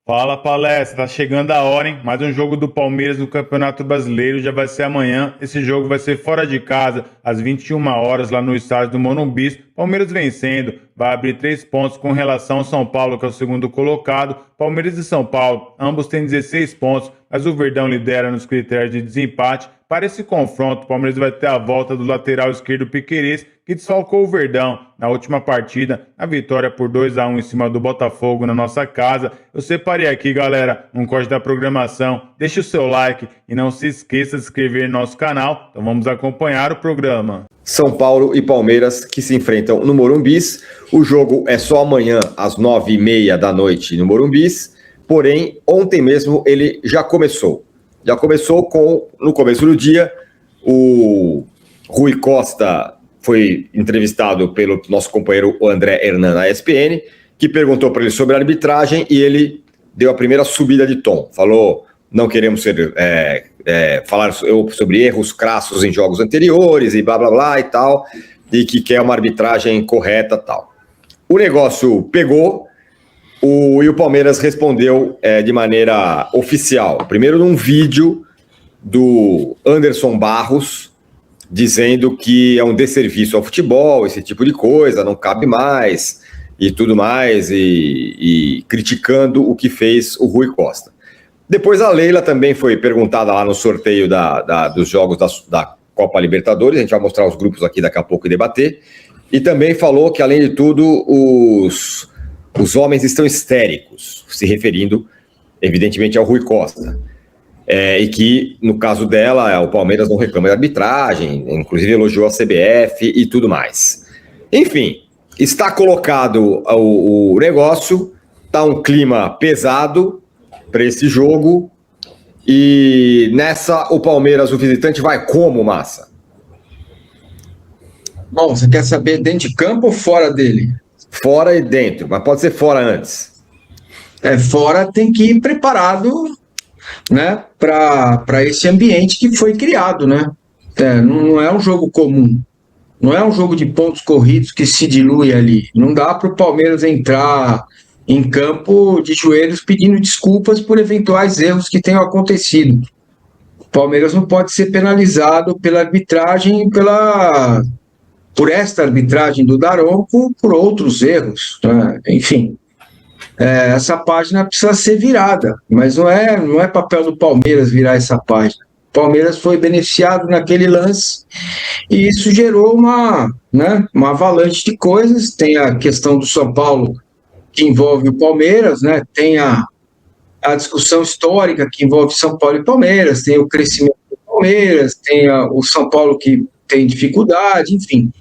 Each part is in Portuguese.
Fala, palestra, tá chegando a hora, hein? Mais um jogo do Palmeiras no Campeonato Brasileiro já vai ser amanhã. Esse jogo vai ser fora de casa, às 21 horas, lá no estádio do Morumbi. Palmeiras vencendo, vai abrir 3 pontos com relação ao São Paulo, que é o segundo colocado. Palmeiras e São Paulo, ambos têm 16 pontos, mas o Verdão lidera nos critérios de desempate. Para esse confronto, o Palmeiras vai ter a volta do lateral esquerdo Piquerez, que desfalcou o Verdão na última partida, a vitória por 2-1 em cima do Botafogo na nossa casa. Eu separei aqui, galera, um corte da programação. Deixe o seu like e não se esqueça de se inscrever no nosso canal. Então vamos acompanhar o programa. São Paulo e Palmeiras que se enfrentam no Morumbis. O jogo é só amanhã às 9h30 da noite no Morumbis. Porém, ontem mesmo ele já começou. Já começou no começo do dia, o Rui Costa foi entrevistado pelo nosso companheiro André Hernan na ESPN, que perguntou para ele sobre a arbitragem e ele deu a primeira subida de tom. Falou, não queremos falar sobre erros crassos em jogos anteriores e blá blá blá e tal, e que quer uma arbitragem correta e tal. O negócio pegou. E o Palmeiras respondeu de maneira oficial. Primeiro num vídeo do Anderson Barros, dizendo que é um desserviço ao futebol, esse tipo de coisa, não cabe mais, e tudo mais, e criticando o que fez o Rui Costa. Depois a Leila também foi perguntada lá no sorteio dos jogos da Copa Libertadores, a gente vai mostrar os grupos aqui daqui a pouco e debater, e também falou que, além de tudo, os homens estão histéricos, se referindo, evidentemente, ao Rui Costa. E que, no caso dela, o Palmeiras não reclama de arbitragem, inclusive elogiou a CBF e tudo mais. Enfim, está colocado o negócio, está um clima pesado para esse jogo, e nessa o Palmeiras, o visitante, vai como, Massa? Bom, você quer saber dentro de campo ou fora dele? Fora e dentro, mas pode ser fora antes. Fora tem que ir preparado, né, para esse ambiente que foi criado, né? Não é um jogo comum, não é um jogo de pontos corridos que se dilui ali. Não dá para o Palmeiras entrar em campo de joelhos pedindo desculpas por eventuais erros que tenham acontecido. O Palmeiras não pode ser penalizado pela arbitragem, por esta arbitragem do Daronco, por outros erros, né? Enfim, essa página precisa ser virada, mas não é papel do Palmeiras virar essa página. O Palmeiras foi beneficiado naquele lance e isso gerou uma avalanche de coisas. Tem a questão do São Paulo, que envolve o Palmeiras, né? Tem a discussão histórica que envolve São Paulo e Palmeiras, tem o crescimento do Palmeiras, tem o São Paulo que tem dificuldade, enfim.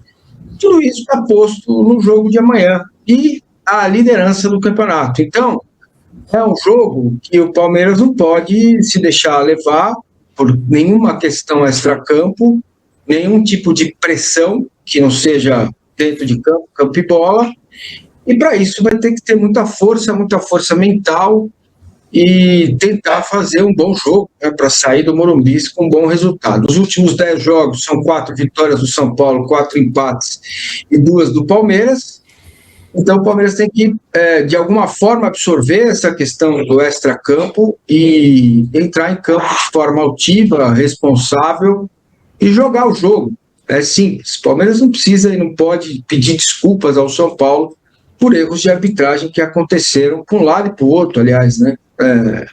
Tudo isso está posto no jogo de amanhã e a liderança do campeonato. Então, é um jogo que o Palmeiras não pode se deixar levar por nenhuma questão extracampo, nenhum tipo de pressão que não seja dentro de campo, campo e bola. E para isso vai ter que ter muita força mental e tentar fazer um bom jogo, né, para sair do Morumbi com um bom resultado. Os últimos 10 jogos são 4 vitórias do São Paulo, 4 empates e 2 do Palmeiras. Então o Palmeiras tem que, de alguma forma, absorver essa questão do extracampo e entrar em campo de forma altiva, responsável e jogar o jogo. É simples. O Palmeiras não precisa e não pode pedir desculpas ao São Paulo por erros de arbitragem que aconteceram para um lado e para o outro, aliás, né?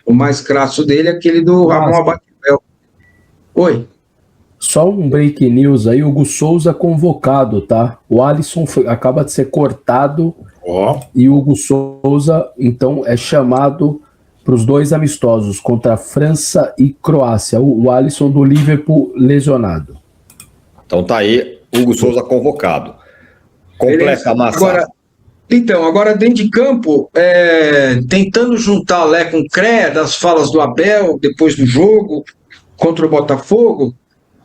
O mais crasso dele é aquele do Ramon Abatel. Oi. Só um break news aí, o Hugo Souza convocado, tá? O Alisson acaba de ser cortado e o Hugo Souza, então, é chamado para os 2 amistosos contra a França e Croácia. O Alisson do Liverpool lesionado. Então tá aí, Hugo Souza convocado. Completa a massa. Agora dentro de campo, tentando juntar Lé com Cré, das falas do Abel depois do jogo contra o Botafogo,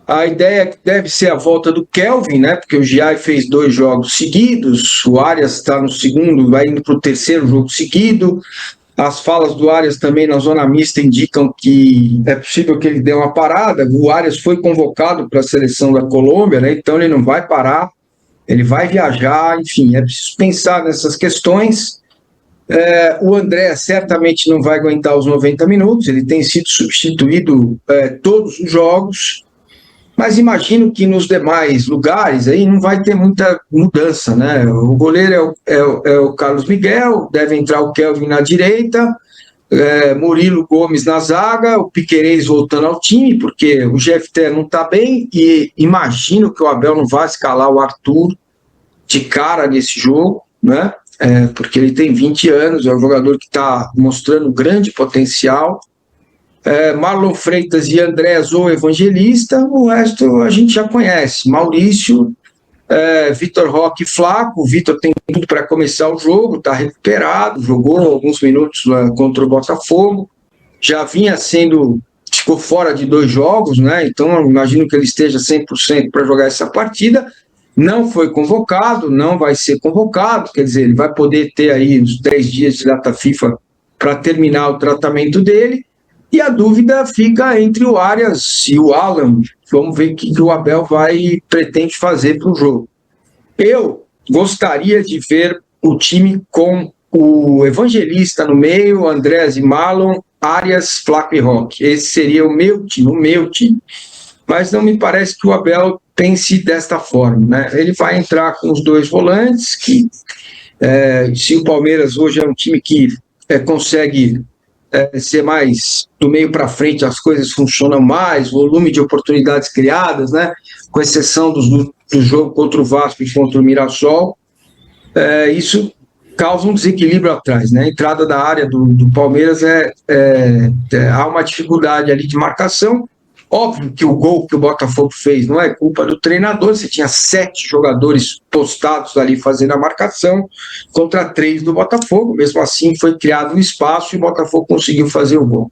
a ideia é que deve ser a volta do Kelvin, né? Porque o Giai fez 2 jogos seguidos, o Arias está no segundo, vai indo para o 3º jogo seguido. As falas do Arias também na zona mista indicam que é possível que ele dê uma parada. O Arias foi convocado para a seleção da Colômbia, né? Então ele não vai parar. Ele vai viajar, enfim, é preciso pensar nessas questões. O André certamente não vai aguentar os 90 minutos, ele tem sido substituído todos os jogos, mas imagino que nos demais lugares aí não vai ter muita mudança, né? O goleiro é o Carlos Miguel, deve entrar o Kelvin na direita, Murilo Gomes na zaga, o Piquerez voltando ao time, porque o GFT não está bem, e imagino que o Abel não vai escalar o Arthur de cara nesse jogo, né? Porque ele tem 20 anos, é um jogador que está mostrando grande potencial. Marlon Freitas e André ou Evangelista, o resto a gente já conhece. Maurício, Vitor Roque e Flaco. O Vitor tem tudo para começar o jogo, está recuperado, jogou alguns minutos contra o Botafogo, já ficou fora de 2 jogos, né? Então imagino que ele esteja 100% para jogar essa partida. Não foi convocado, não vai ser convocado, quer dizer, ele vai poder ter aí uns 10 dias de data FIFA para terminar o tratamento dele, e a dúvida fica entre o Arias e o Alan. Vamos ver o que o Abel pretende fazer para o jogo. Eu gostaria de ver o time com o Evangelista no meio, Andrés e Marlon, Arias, Flaco e Roque. Esse seria o meu time, mas não me parece que o Abel pense desta forma, né? Ele vai entrar com os 2 volantes, que se o Palmeiras hoje é um time que consegue ser mais do meio para frente, as coisas funcionam mais, volume de oportunidades criadas, né? Com exceção do jogo contra o Vasco e contra o Mirassol, isso causa um desequilíbrio atrás, né? A entrada da área do Palmeiras há uma dificuldade ali de marcação. Óbvio que o gol que o Botafogo fez não é culpa do treinador, você tinha 7 jogadores postados ali fazendo a marcação contra 3 do Botafogo, mesmo assim foi criado um espaço e o Botafogo conseguiu fazer o gol.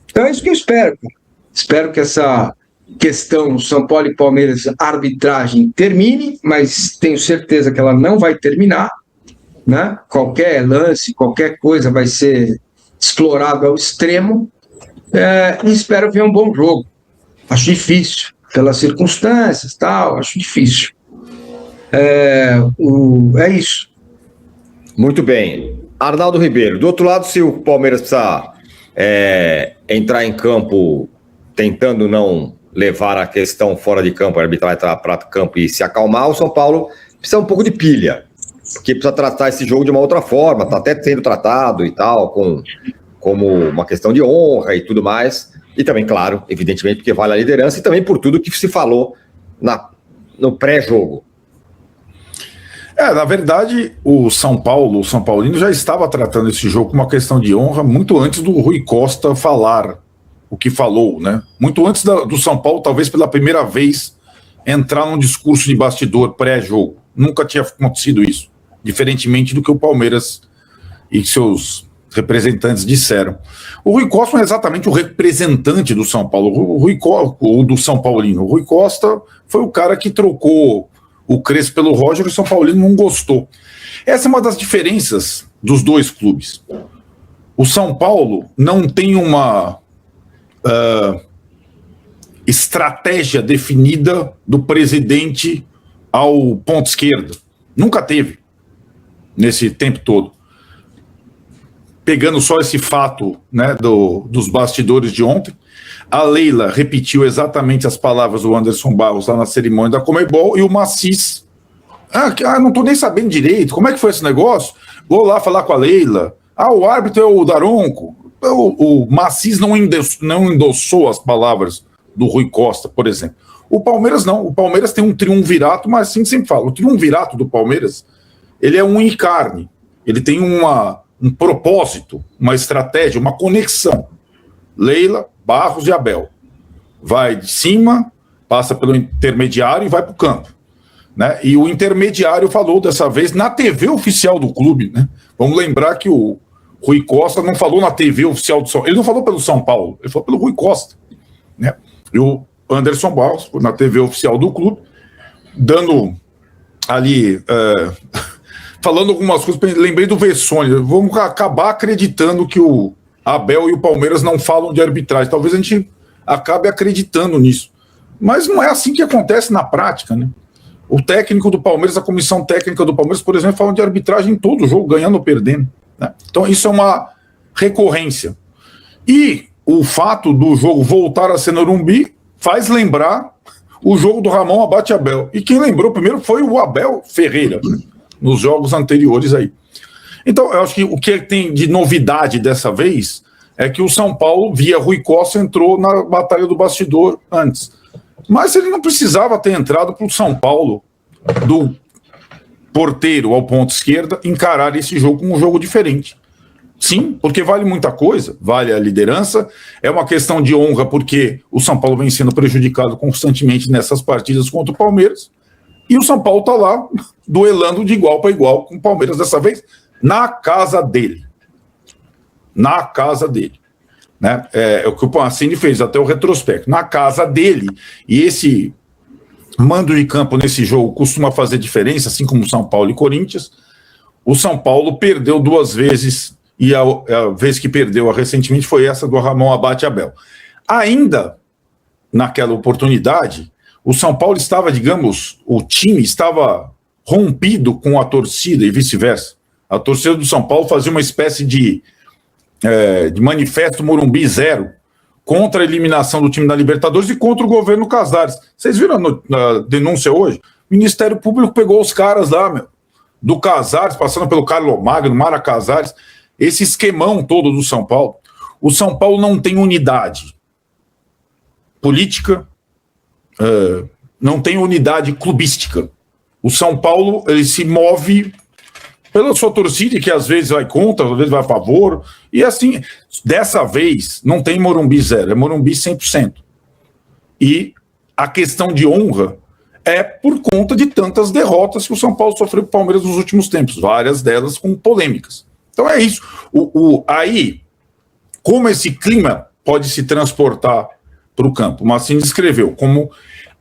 Então é isso que eu espero, cara. Espero que essa questão São Paulo e Palmeiras arbitragem termine, mas tenho certeza que ela não vai terminar, né? Qualquer lance, qualquer coisa vai ser explorado ao extremo, e espero ver um bom jogo. Acho difícil, pelas circunstâncias, acho difícil. É isso. Muito bem. Arnaldo Ribeiro, do outro lado, se o Palmeiras precisar entrar em campo tentando não levar a questão fora de campo, a arbitragem entrar para campo e se acalmar, o São Paulo precisa um pouco de pilha, porque precisa tratar esse jogo de uma outra forma, está até sendo tratado e tal, como uma questão de honra e tudo mais. E também, claro, evidentemente, porque vale a liderança e também por tudo que se falou no pré-jogo. Na verdade, o São Paulino já estava tratando esse jogo como uma questão de honra muito antes do Rui Costa falar o que falou, né? Muito antes do São Paulo, talvez pela primeira vez, entrar num discurso de bastidor pré-jogo. Nunca tinha acontecido isso, diferentemente do que o Palmeiras e seus representantes disseram. O Rui Costa não é exatamente o representante do São Paulo, ou do São Paulino. O Rui Costa foi o cara que trocou o Crespo pelo Roger e o São Paulino não gostou. Essa é uma das diferenças dos 2 clubes. O São Paulo não tem uma estratégia definida do presidente ao ponto esquerdo. Nunca teve, nesse tempo todo. Pegando só esse fato, né, dos bastidores de ontem, a Leila repetiu exatamente as palavras do Anderson Barros lá na cerimônia da Conmebol, e o Macis, não estou nem sabendo direito, como é que foi esse negócio? Vou lá falar com a Leila, o árbitro é o Daronco. O Macis não endossou as palavras do Rui Costa, por exemplo. O Palmeiras não, o Palmeiras tem um triunvirato, mas assim sempre falo, o triunvirato do Palmeiras, ele é um em carne, ele tem um propósito, uma estratégia, uma conexão. Leila, Barros e Abel. Vai de cima, passa pelo intermediário e vai para o campo. Né? E o intermediário falou dessa vez na TV oficial do clube. Né? Vamos lembrar que o Rui Costa não falou na TV oficial do São Paulo. Ele não falou pelo São Paulo, ele falou pelo Rui Costa. Né? E o Anderson Barros, na TV oficial do clube, dando ali... falando algumas coisas, lembrei do Vessone. Vamos acabar acreditando que o Abel e o Palmeiras não falam de arbitragem. Talvez a gente acabe acreditando nisso. Mas não é assim que acontece na prática, né? O técnico do Palmeiras, a comissão técnica do Palmeiras, por exemplo, falam de arbitragem em todo jogo, ganhando ou perdendo. né? Então isso é uma recorrência. E o fato do jogo voltar a ser no Morumbi faz lembrar o jogo do Ramon Abate Abel. E quem lembrou primeiro foi o Abel Ferreira, né, nos jogos anteriores aí. Então, eu acho que o que tem de novidade dessa vez é que o São Paulo, via Rui Costa, entrou na batalha do bastidor antes. Mas ele não precisava ter entrado para o São Paulo, do porteiro ao ponto esquerda, encarar esse jogo como um jogo diferente. Sim, porque vale muita coisa, vale a liderança, é uma questão de honra, porque o São Paulo vem sendo prejudicado constantemente nessas partidas contra o Palmeiras, e o São Paulo está lá duelando de igual para igual com o Palmeiras, dessa vez na casa dele. Na casa dele. Né? É o que o Pacini fez, até o retrospecto, na casa dele, e esse mando de campo nesse jogo costuma fazer diferença, assim como São Paulo e Corinthians. O São Paulo perdeu 2 vezes, e a vez que perdeu recentemente foi essa do Ramon Abate Abel. Ainda naquela oportunidade, o São Paulo estava, digamos, o time estava rompido com a torcida e vice-versa. A torcida do São Paulo fazia uma espécie de manifesto Morumbi Zero contra a eliminação do time da Libertadores e contra o governo Casares. Vocês viram a denúncia hoje? O Ministério Público pegou os caras lá, do Casares, passando pelo Carlos Magno, Mara Casares, esse esquemão todo do São Paulo. O São Paulo não tem unidade política, não tem unidade clubística. O São Paulo, ele se move pela sua torcida, que às vezes vai contra, às vezes vai a favor, e assim, dessa vez, não tem Morumbi Zero, é Morumbi 100%. E a questão de honra é por conta de tantas derrotas que o São Paulo sofreu com o Palmeiras nos últimos tempos, várias delas com polêmicas. Então é isso. Aí, como esse clima pode se transportar para o campo? O Massini escreveu como,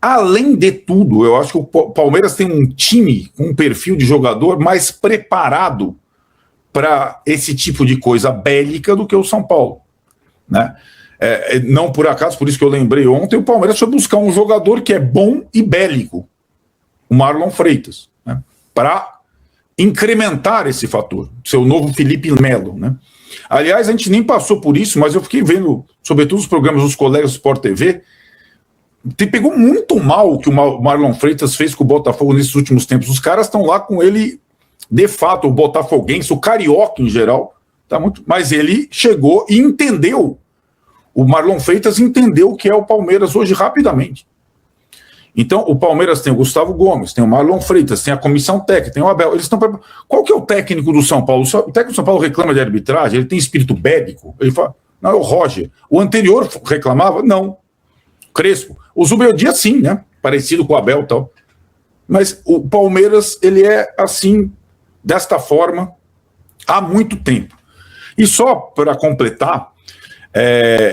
além de tudo, eu acho que o Palmeiras tem um time, um perfil de jogador mais preparado para esse tipo de coisa bélica do que o São Paulo, né? Não por acaso, por isso que eu lembrei ontem, o Palmeiras foi buscar um jogador que é bom e bélico, o Marlon Freitas, né, para incrementar esse fator, seu novo Felipe Melo, né? Aliás, a gente nem passou por isso, mas eu fiquei vendo, sobretudo os programas dos colegas do Sport TV, pegou muito mal o que o Marlon Freitas fez com o Botafogo nesses últimos tempos. Os caras estão lá com ele, de fato, o botafoguense, o carioca em geral, tá muito, mas ele chegou e entendeu. O Marlon Freitas entendeu o que é o Palmeiras hoje rapidamente. Então, o Palmeiras tem o Gustavo Gomes, tem o Marlon Freitas, tem a comissão técnica, tem o Abel. Eles estão. Qual que é o técnico do São Paulo? O técnico do São Paulo reclama de arbitragem, ele tem espírito bélico. Ele fala, não, é o Roger. O anterior reclamava? Não. Crespo. O Zubeldia, sim, né? Parecido com o Abel e tal. Mas o Palmeiras, ele é assim, desta forma, há muito tempo. E só para completar,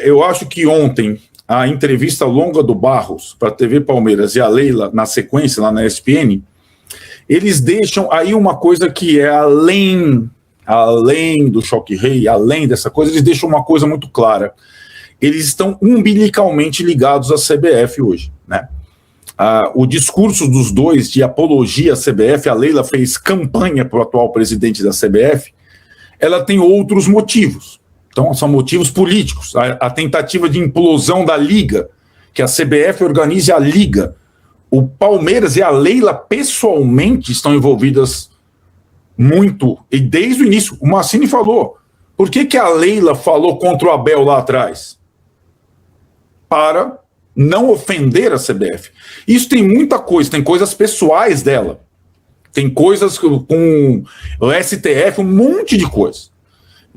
eu acho que ontem a entrevista longa do Barros para a TV Palmeiras e a Leila, na sequência, lá na ESPN, eles deixam aí uma coisa que é além do Choque Rei, além dessa coisa, eles deixam uma coisa muito clara. Eles estão umbilicalmente ligados à CBF hoje, né? O discurso dos dois de apologia à CBF, a Leila fez campanha para o atual presidente da CBF, ela tem outros motivos. Então, são motivos políticos. A tentativa de implosão da Liga, que a CBF organize a Liga. O Palmeiras e a Leila pessoalmente estão envolvidas muito, e desde o início. O Massini falou, por que a Leila falou contra o Abel lá atrás? Para não ofender a CBF. Isso tem muita coisa, tem coisas pessoais dela. Tem coisas com o STF, um monte de coisa.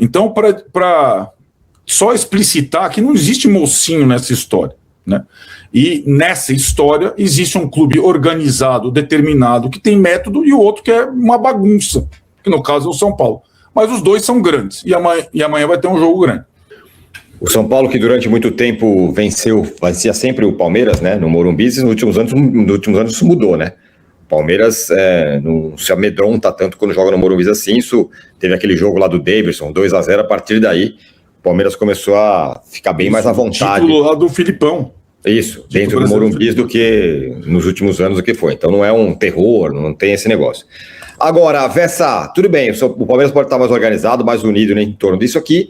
Então, para só explicitar que não existe mocinho nessa história, né? E nessa história existe um clube organizado, determinado, que tem método, e o outro que é uma bagunça, que no caso é o São Paulo. Mas os dois são grandes, e amanhã vai ter um jogo grande. O São Paulo, que durante muito tempo vencia sempre o Palmeiras, né, no Morumbi, nos últimos anos isso mudou, né? Palmeiras não se amedronta tanto quando joga no Morumbi assim. Isso teve aquele jogo lá do Davidson, 2-0. A partir daí, o Palmeiras começou a ficar bem mais à vontade. Título lá do Filipão. Isso, dentro do Morumbi do que nos últimos anos do que foi. Então não é um terror, não tem esse negócio. Agora, Vessa, tudo bem, o Palmeiras pode estar mais organizado, mais unido, né, em torno disso aqui,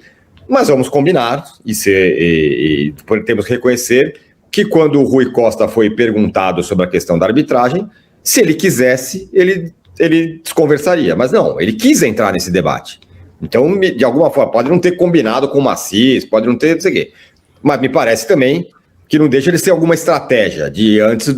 mas vamos combinar e temos que reconhecer que quando o Rui Costa foi perguntado sobre a questão da arbitragem, se ele quisesse, ele desconversaria, mas não, ele quis entrar nesse debate. Então, de alguma forma, pode não ter combinado com o Macis, pode não ter, não sei o quê, mas me parece também que não deixa de ser alguma estratégia de antes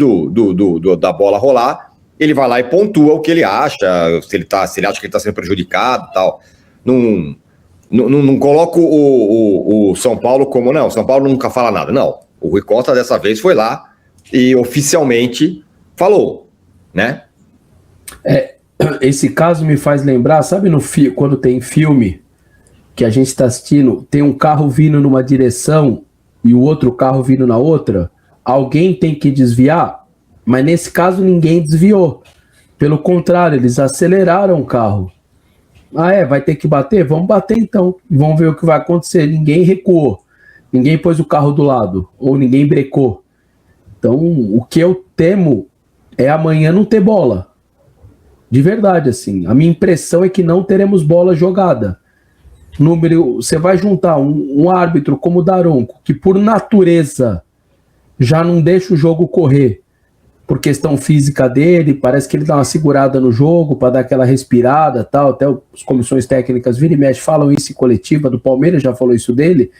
da bola rolar, ele vai lá e pontua o que ele acha, se ele acha que ele está sendo prejudicado e tal. Não coloco o São Paulo como, não, o São Paulo nunca fala nada. Não, o Rui Costa dessa vez foi lá e oficialmente falou, né? Esse caso me faz lembrar, sabe quando tem filme que a gente está assistindo, tem um carro vindo numa direção e o outro carro vindo na outra, alguém tem que desviar, mas nesse caso ninguém desviou. Pelo contrário, eles aceleraram o carro. Vai ter que bater? Vamos bater então. Vamos ver o que vai acontecer. Ninguém recuou. Ninguém pôs o carro do lado. Ou ninguém brecou. Então, o que eu temo é amanhã não ter bola. De verdade, assim. A minha impressão é que não teremos bola jogada. Você vai juntar um árbitro como o Daronco, que por natureza já não deixa o jogo correr. Por questão física dele, parece que ele dá uma segurada no jogo para dar aquela respirada, tal. Até as comissões técnicas vira e mexe falam isso em coletiva, do Palmeiras já falou isso dele.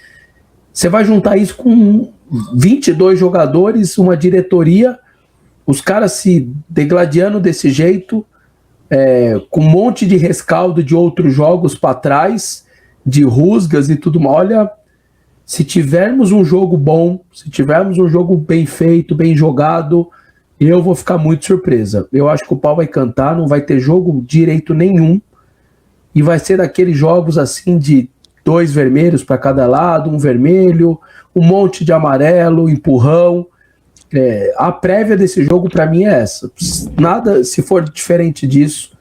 Você vai juntar isso com 22 jogadores, uma diretoria, os caras se degladiando desse jeito, com um monte de rescaldo de outros jogos para trás, de rusgas e tudo mais. Olha, se tivermos um jogo bom, se tivermos um jogo bem feito, bem jogado, eu vou ficar muito surpresa. Eu acho que o pau vai cantar, não vai ter jogo direito nenhum, e vai ser daqueles jogos assim de 2 vermelhos para cada lado, um vermelho, um monte de amarelo, empurrão. A prévia desse jogo para mim é essa. Nada, se for diferente disso,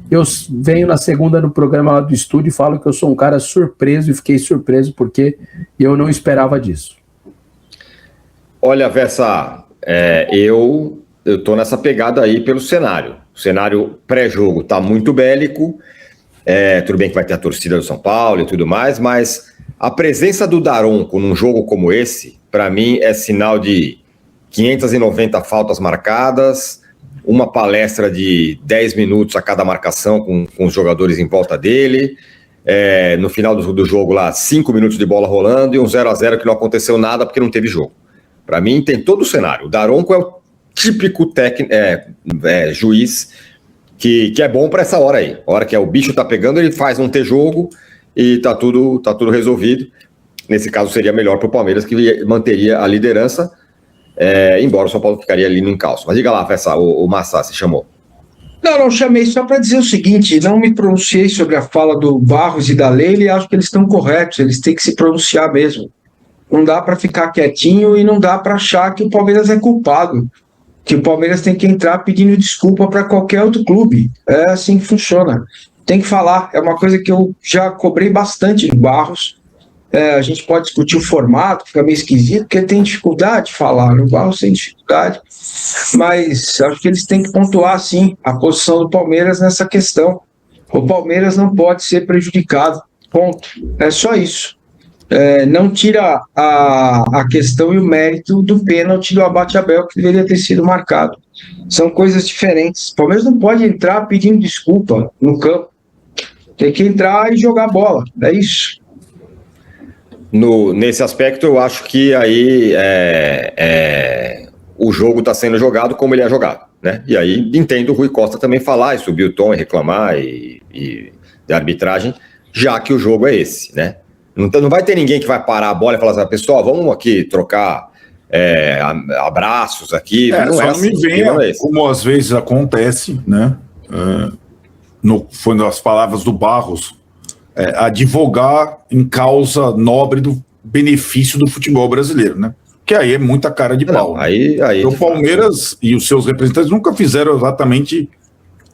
eu venho na segunda no programa lá do estúdio e falo que eu sou um cara surpreso, e fiquei surpreso porque eu não esperava disso. Olha, Vessa, eu tô nessa pegada aí pelo cenário. O cenário pré-jogo tá muito bélico. Tudo bem que vai ter a torcida do São Paulo e tudo mais, mas a presença do Daronco num jogo como esse, para mim, é sinal de 590 faltas marcadas, uma palestra de 10 minutos a cada marcação com os jogadores em volta dele, no final do jogo lá, 5 minutos de bola rolando e um 0-0 que não aconteceu nada porque não teve jogo. Para mim, tem todo o cenário. O Daronco é o típico juiz que é bom para essa hora aí. A hora que o bicho tá pegando, ele faz não ter jogo e tá tudo resolvido. Nesse caso, seria melhor para o Palmeiras, que manteria a liderança, embora o São Paulo ficaria ali no encalço. Mas diga lá, Fessa, o Massá se chamou. Não chamei só para dizer o seguinte, não me pronunciei sobre a fala do Barros e da Leila e acho que eles estão corretos, eles têm que se pronunciar mesmo. Não dá para ficar quietinho e não dá para achar que o Palmeiras é culpado, que o Palmeiras tem que entrar pedindo desculpa para qualquer outro clube. É assim que funciona. Tem que falar, é uma coisa que eu já cobrei bastante do Barros. A gente pode discutir o formato, fica meio esquisito, porque tem dificuldade de falar, o Barros tem dificuldade, mas acho que eles têm que pontuar, sim, a posição do Palmeiras nessa questão. O Palmeiras não pode ser prejudicado, ponto. É só isso. Não tira a questão e o mérito do pênalti do Abate Abel, que deveria ter sido marcado. São coisas diferentes. O Palmeiras não pode entrar pedindo desculpa no campo. Tem que entrar e jogar bola. É isso. Nesse aspecto, eu acho que aí o jogo está sendo jogado como ele é jogado, né? E aí entendo o Rui Costa também falar e subir o tom e reclamar e da arbitragem, já que o jogo é esse, né? Não vai ter ninguém que vai parar a bola e falar assim, pessoal, vamos aqui trocar abraços aqui. Não me venha, como às vezes acontece, né? Foi nas palavras do Barros, advogar em causa nobre do benefício do futebol brasileiro, né? Que aí é muita cara de pau. Aí o Palmeiras e os seus representantes nunca fizeram exatamente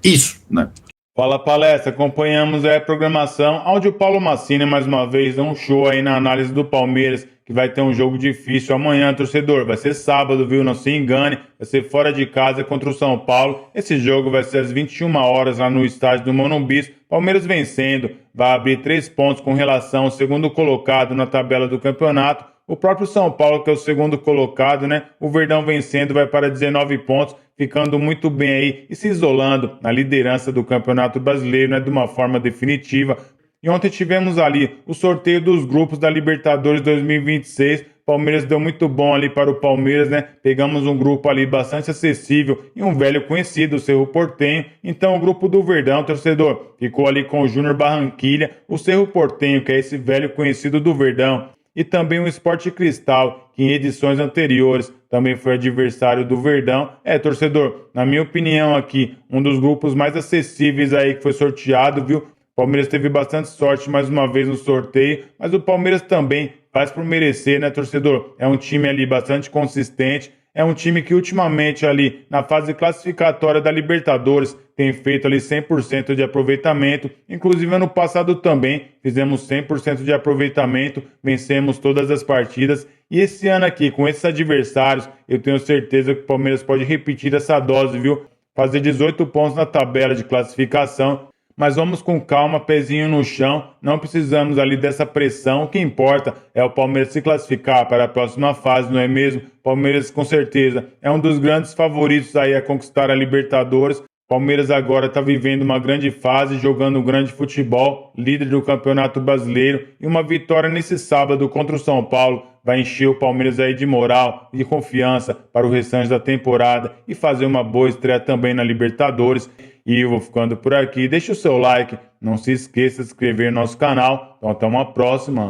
isso, né? Fala Palestra, acompanhamos aí a programação, onde o Paulo Massini mais uma vez deu um show aí na análise do Palmeiras, que vai ter um jogo difícil amanhã, torcedor. Vai ser sábado, viu? Não se engane, vai ser fora de casa contra o São Paulo. Esse jogo vai ser às 21 horas lá no estádio do Morumbi. Palmeiras vencendo, vai abrir 3 pontos com relação ao segundo colocado na tabela do campeonato. O próprio São Paulo, que é o segundo colocado, né? O Verdão vencendo vai para 19 pontos, ficando muito bem aí e se isolando na liderança do Campeonato Brasileiro, né? De uma forma definitiva. E ontem tivemos ali o sorteio dos grupos da Libertadores 2026. Palmeiras deu muito bom ali para o Palmeiras, né? Pegamos um grupo ali bastante acessível e um velho conhecido, o Cerro Porteño. Então o grupo do Verdão, torcedor, ficou ali com o Júnior Barranquilla, o Cerro Porteño, que é esse velho conhecido do Verdão, e também o Sport Cristal, que em edições anteriores também foi adversário do Verdão. Torcedor, na minha opinião aqui, um dos grupos mais acessíveis aí que foi sorteado, viu? O Palmeiras teve bastante sorte mais uma vez no sorteio, mas o Palmeiras também faz por merecer, né, torcedor? É um time ali bastante consistente, é um time que ultimamente ali na fase classificatória da Libertadores tem feito ali 100% de aproveitamento, inclusive ano passado também fizemos 100% de aproveitamento, vencemos todas as partidas, e esse ano aqui, com esses adversários, eu tenho certeza que o Palmeiras pode repetir essa dose, viu? Fazer 18 pontos na tabela de classificação, mas vamos com calma, pezinho no chão, não precisamos ali dessa pressão, o que importa é o Palmeiras se classificar para a próxima fase, não é mesmo? Palmeiras com certeza é um dos grandes favoritos aí a conquistar a Libertadores. Palmeiras agora está vivendo uma grande fase, jogando um grande futebol, líder do Campeonato Brasileiro, e uma vitória nesse sábado contra o São Paulo vai encher o Palmeiras aí de moral e de confiança para o restante da temporada e fazer uma boa estreia também na Libertadores. E eu vou ficando por aqui, deixa o seu like, não se esqueça de se inscrever no nosso canal, então até uma próxima.